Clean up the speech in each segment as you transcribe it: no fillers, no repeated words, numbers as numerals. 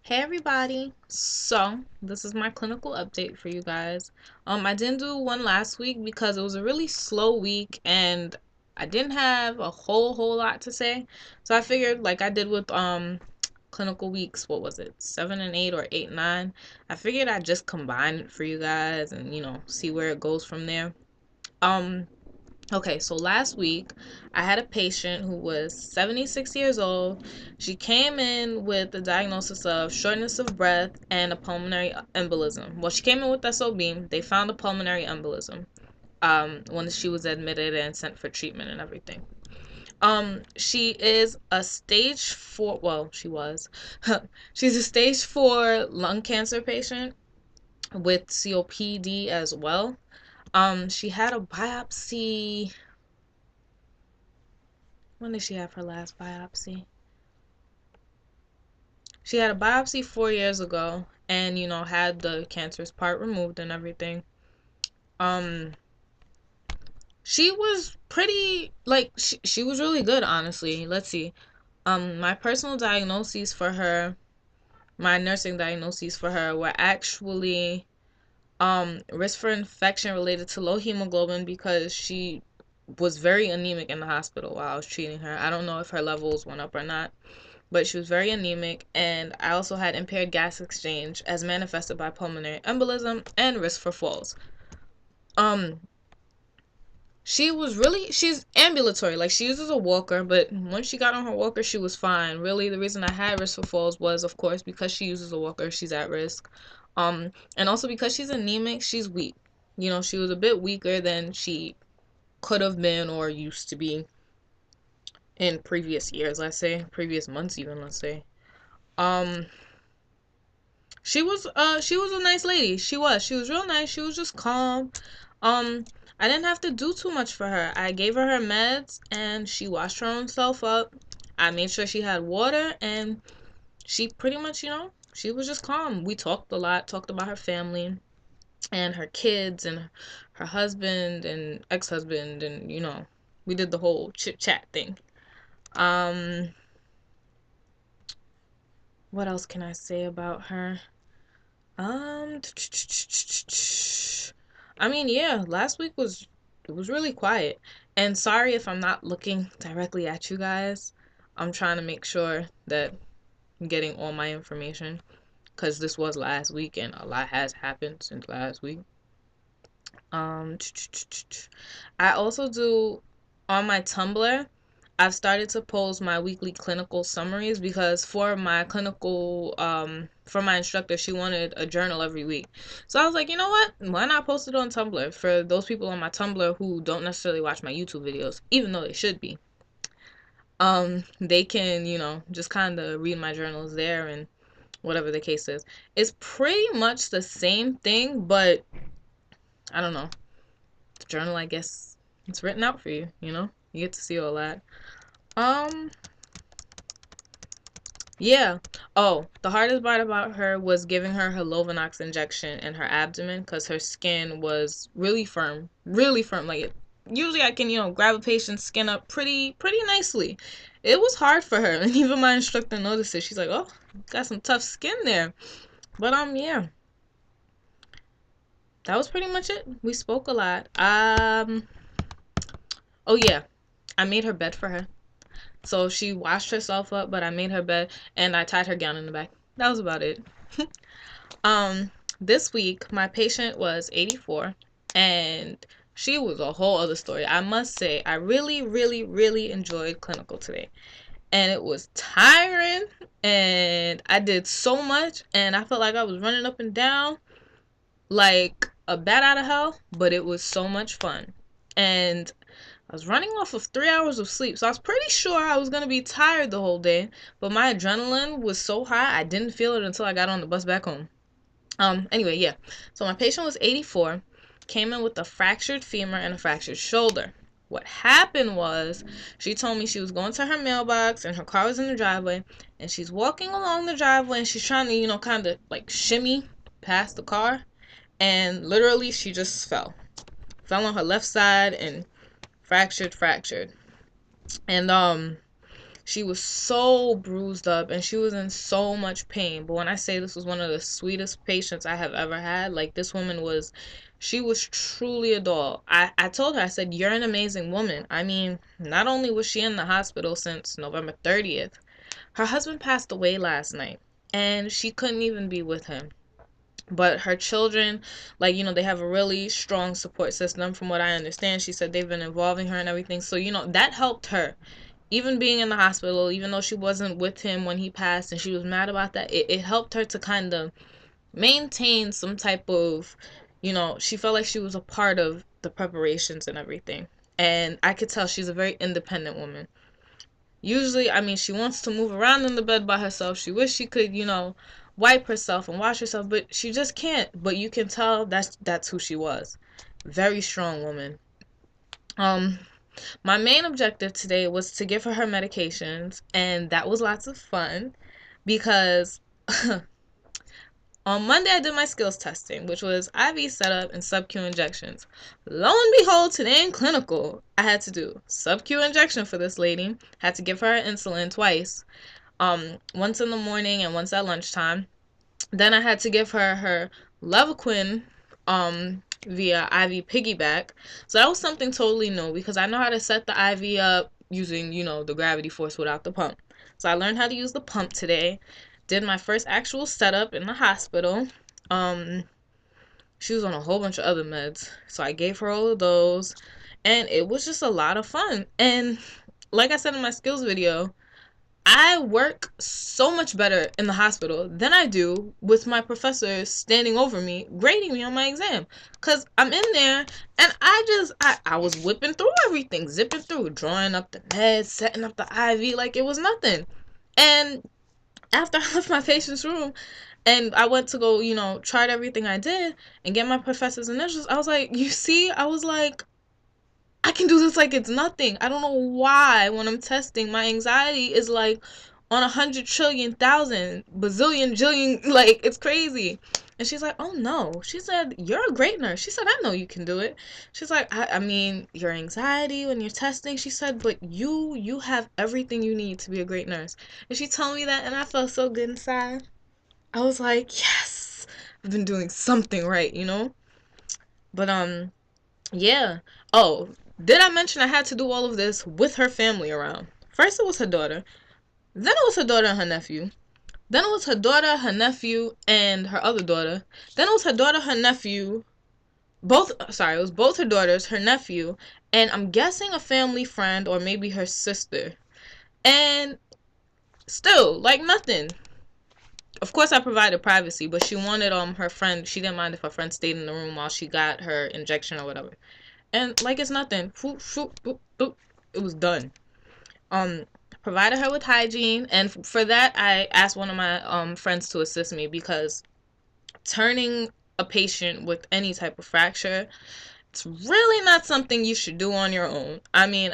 Hey everybody. So, this is my clinical update for you guys. I didn't do one last week because it was a really slow week and I didn't have a whole lot to say. So I figured like I did with clinical weeks, what was it? 7 and 8 or 8 and 9. I figured I'd just combine it for you guys and see where it goes from there. Um Okay, so last week I had a patient who was 76 years old. She came in with the diagnosis of shortness of breath and a pulmonary embolism. Well, she came in with SOB. They found a pulmonary embolism when she was admitted and sent for treatment and everything. She is a stage 4, well, she was. She's a stage 4 lung cancer patient with COPD as well. She had a biopsy. When did she have her last biopsy? She had a biopsy 4 years ago and, had the cancerous part removed and everything. Um, she was pretty, like, she was really good, honestly. Let's see. My personal diagnoses for her, my nursing diagnoses for her were actually, risk for infection related to low hemoglobin because she was very anemic in the hospital while I was treating her. I don't know if her levels went up or not, but she was very anemic, and I also had impaired gas exchange as manifested by pulmonary embolism and risk for falls. Um, she's ambulatory, like she uses a walker, but once she got on her walker, she was fine. Really, the reason I had risk for falls was, of course, because she uses a walker, she's at risk. And also because she's anemic, she's weak. She was a bit weaker than she could have been or used to be in previous years, let's say, previous months even, let's say. Um, she was a nice lady. She was real nice. She was just calm. Um I didn't have to do too much for her. I gave her meds and she washed her own self up. I made sure she had water and she pretty much, she was just calm. We talked a lot, talked about her family and her kids and her husband and ex-husband, and we did the whole chit chat thing. Um what else can I say about her? Um, I mean, yeah, last week it was really quiet. And sorry if I'm not looking directly at you guys. I'm trying to make sure that I'm getting all my information because this was last week and a lot has happened since last week. Um, I also do on my Tumblr. I've started to post my weekly clinical summaries because for my instructor, she wanted a journal every week. So I was like, you know what? Why not post it on Tumblr for those people on my Tumblr who don't necessarily watch my YouTube videos, even though they should be. They can, just kind of read my journals there and whatever the case is. It's pretty much the same thing, but I don't know. The journal, I guess, it's written out for you, You get to see all that. Um, Yeah. Oh, the hardest part about her was giving her Lovenox injection in her abdomen because her skin was really firm, really firm. Like usually I can, grab a patient's skin up pretty nicely. It was hard for her, and even my instructor noticed it. She's like, "Oh, got some tough skin there." But yeah, that was pretty much it. We spoke a lot. Oh yeah, I made her bed for her. So she washed herself up, but I made her bed and I tied her gown in the back. That was about it. Um, this week my patient was 84 and she was a whole other story. I must say, I really enjoyed clinical today. And it was tiring and I did so much and I felt like I was running up and down like a bat out of hell, but it was so much fun. And I was running off of 3 hours of sleep, so I was pretty sure I was gonna be tired the whole day. But my adrenaline was so high, I didn't feel it until I got on the bus back home. Anyway, yeah. So my patient was 84, came in with a fractured femur and a fractured shoulder. What happened was she told me she was going to her mailbox and her car was in the driveway, and she's walking along the driveway and she's trying to, kind of like shimmy past the car, and literally she just fell on her left side and fractured. And She was so bruised up and she was in so much pain. But when I say this was one of the sweetest patients I have ever had, like this woman was, she was truly a doll. I told her, I said, you're an amazing woman. I mean, not only was she in the hospital since November 30th, her husband passed away last night and she couldn't even be with him. But her children, like, they have a really strong support system from what I understand. She said they've been involving her and everything. So, that helped her. Even being in the hospital, even though she wasn't with him when he passed and she was mad about that, it helped her to kind of maintain some type of, she felt like she was a part of the preparations and everything. And I could tell she's a very independent woman. Usually, I mean, she wants to move around in the bed by herself. She wish she could, wipe herself and wash herself, but she just can't. But you can tell that's who she was. Very strong woman. My main objective today was to give her medications, and that was lots of fun because on Monday I did my skills testing, which was IV setup and sub-Q injections. Lo and behold, today in clinical, I had to do sub-Q injection for this lady. Had to give her insulin twice, once in the morning and once at lunchtime. Then I had to give her Levaquin via IV piggyback. So that was something totally new because I know how to set the IV up using, the gravity force without the pump. So I learned how to use the pump today. Did my first actual setup in the hospital. She was on a whole bunch of other meds. So I gave her all of those. And it was just a lot of fun. And like I said in my skills video, I work so much better in the hospital than I do with my professor standing over me, grading me on my exam. Because I'm in there and I was whipping through everything, zipping through, drawing up the meds, setting up the IV like it was nothing. And after I left my patient's room and I went to go, tried everything I did and get my professor's initials, I was like, you see, I was like, I can do this like it's nothing. I don't know why when I'm testing, my anxiety is like on 100 trillion thousand bazillion jillion, like it's crazy. And she's like, oh no. She said, you're a great nurse. She said, I know you can do it. She's like, I mean, your anxiety when you're testing, she said, but you have everything you need to be a great nurse. And she told me that and I felt so good inside. I was like, yes, I've been doing something right. But yeah. Oh, did I mention I had to do all of this with her family around? First it was her daughter. Then it was her daughter and her nephew. Then it was her daughter, her nephew, and her other daughter. Then it was her daughter, her nephew. It was both her daughters, her nephew, and I'm guessing a family friend or maybe her sister. And still, like nothing. Of course, I provided privacy, but she wanted her friend. She didn't mind if her friend stayed in the room while she got her injection or whatever. And like it's nothing. Boop, boop, boop, boop. It was done. Provided her with hygiene, and for that I asked one of my friends to assist me because turning a patient with any type of fracture, it's really not something you should do on your own. I mean,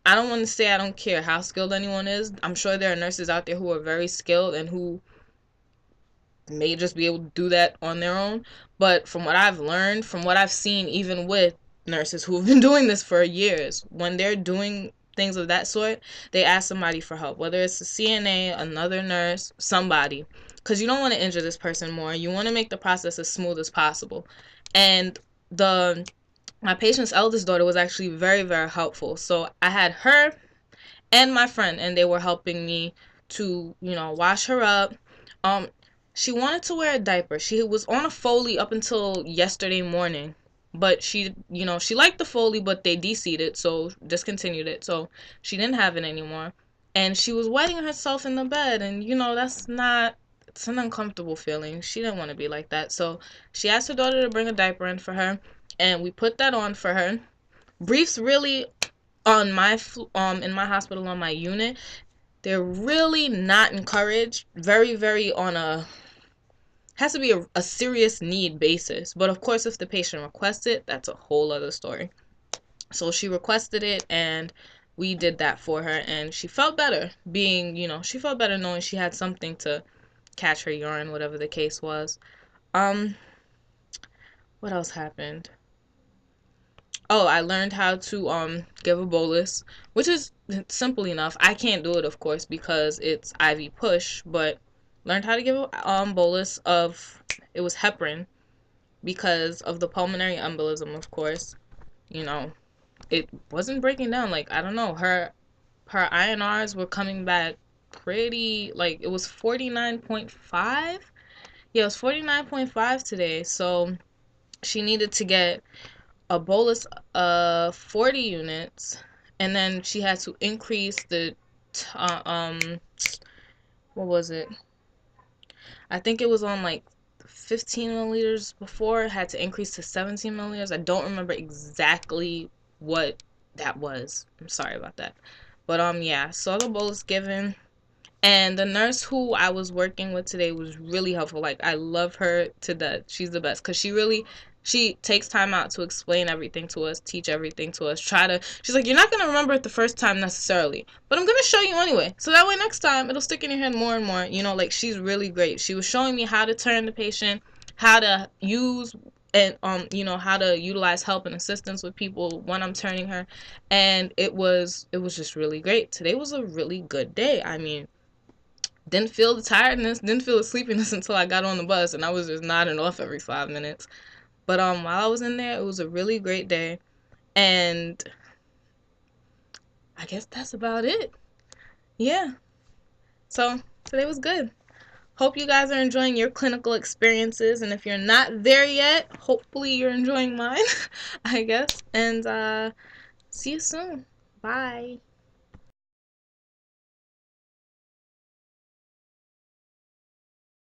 I don't want to say I don't care how skilled anyone is. I'm sure there are nurses out there who are very skilled and who may just be able to do that on their own. But from what I've learned, from what I've seen, even with nurses who have been doing this for years, when they're doing things of that sort, they ask somebody for help, whether it's a CNA, another nurse, somebody, because you don't want to injure this person more. You want to make the process as smooth as possible. And my patient's eldest daughter was actually very, very helpful. So I had her and my friend, and they were helping me to, wash her up. She wanted to wear a diaper. She was on a Foley up until yesterday morning. But she liked the Foley, but they de-seeded, so discontinued it. So she didn't have it anymore. And she was wetting herself in the bed. And, it's an uncomfortable feeling. She didn't want to be like that. So she asked her daughter to bring a diaper in for her. And we put that on for her. Briefs really on my, in my hospital, on my unit, they're really not encouraged. Very, very on has to be a serious need basis. But of course, if the patient requests it, that's a whole other story. So she requested it and we did that for her, and she felt better she felt better knowing she had something to catch her urine, whatever the case was. What else happened? Oh, I learned how to give a bolus, which is simple enough. I can't do it, of course, because it's IV push, but learned how to give a bolus of, it was heparin, because of the pulmonary embolism, of course. You know, it wasn't breaking down. Like, I don't know, her INRs were coming back pretty, like, it was 49.5. Yeah, it was 49.5 today. So she needed to get a bolus of 40 units, and then she had to increase the what was it? I think it was on like 15 milliliters before, had to increase to 17 milliliters. I don't remember exactly what that was. I'm sorry about that. But yeah, so the bolus given. And the nurse who I was working with today was really helpful. Like, I love her to death. She's the best, because she takes time out to explain everything to us, teach everything to us. She's like, you're not going to remember it the first time necessarily, but I'm going to show you anyway. So that way next time it'll stick in your head more and more. You know, like, she's really great. She was showing me how to turn the patient, how to use and how to utilize help and assistance with people when I'm turning her. And it was just really great. Today was a really good day. I mean, didn't feel the tiredness, didn't feel the sleepiness until I got on the bus, and I was just nodding off every 5 minutes. But while I was in there, it was a really great day, and I guess that's about it. Yeah. So today was good. Hope you guys are enjoying your clinical experiences, and if you're not there yet, hopefully you're enjoying mine, I guess. And see you soon. Bye.